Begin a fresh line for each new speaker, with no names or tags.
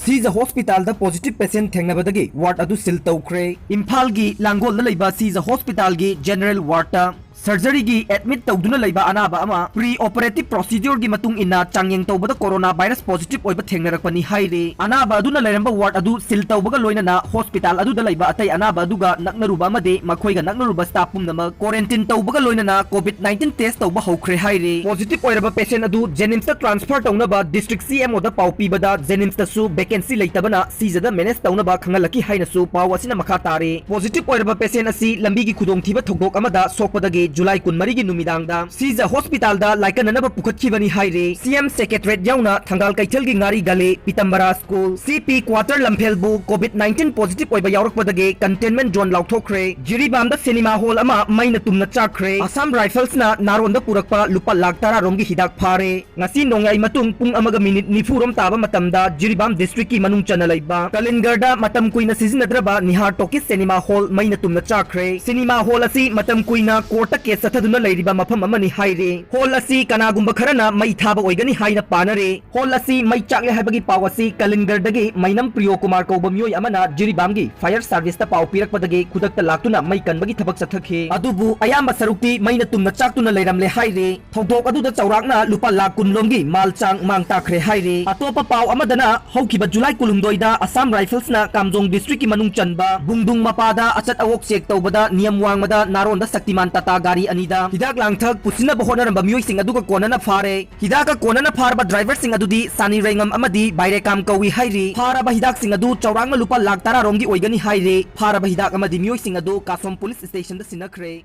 Shija hospital da positive patient thengnabadagi ward adu sil tawkhre. Imphal gi Langol da leiba Shija hospital gi general ward ta surgery gi admit tawduna leiba anaba ama pre operative procedure gi matung inna changyeng tawbada coronavirus positive oiba thengnarakpani haire. Anaba aduna leiramba ward adu sil tawbaga loina na hospital adu da leiba atai anaba aduga naknaruba amade makhoiga naknaruba staff pumnama quarantine tawbaga loina na covid-19 test tawba haukhre haire. Positive oiraba patient adu Jennings ta transfer tawnaba district CMO da pau pibada Jennings ta su vacancy leitabana Shija da manage tawnaba khangalaki haina su pau asina makha tare. Positive oiraba patient asi lambi gi khudong thiba thogdok amada sokpadagi July 10 gi numidangda Shija hospital da laikananaba pukhatkibani haire. CM secretariat yauna thangal kaithal gi ngari gale Pitambara school CP quarter lamfelbu covid-19 positive oiba yaurakpadagi containment zone lauthokre. Jiribam da cinema hall ama Meina Tumna Chakhre. Assam Rifles na naron da purakpa lupa lakh 10 rom gi hidak phare. Ngasi nongai matung pung amaga minute nifu rom taba matamda Jiribam district ki manung chana laiba Kalingarda matam kuina sizinnadraba Nihar Tokis cinema hall Meina Tumna Chakhre. Cinema hall asi matam kuina court ke sathaduna leiriba mafam amani haire. Hall asi kanagumba kharana mai thaba oigani haina panare. Hall asi mai chakle haibagi pawasi Kalingardagi Mainam Priyo Kumar kauba myoi amana Jiribam gi fire service ta paw pirakpadagi khudakta laktuna mai kanbagi thabak sathakhe. Adubu ayamba sarukti Meina Tumna Chaktuna leiramle haire. Thogdok aduda chaurakna lupa lakh 10 lomgi malchang mang takre haire. Atopa paw amadana haukiba July 12 da Assam Rifles na Kamjong district ki manung chanba bungdung mapada achat awok check tawbada niyam wangmada naron da Saktiman Tata gari anida hidak langthak pusina bahona ramba myoi sing aduga konana phare. Hidaka konana pharba driver sing adudi Sani Rengam amadi baire kam kawi hairi. Pharaba hidak sing adu chaurangma lupa lakh 10 romgi oigani haire. Pharaba hidak amadi myoi sing adu Kasom police station da sinakre.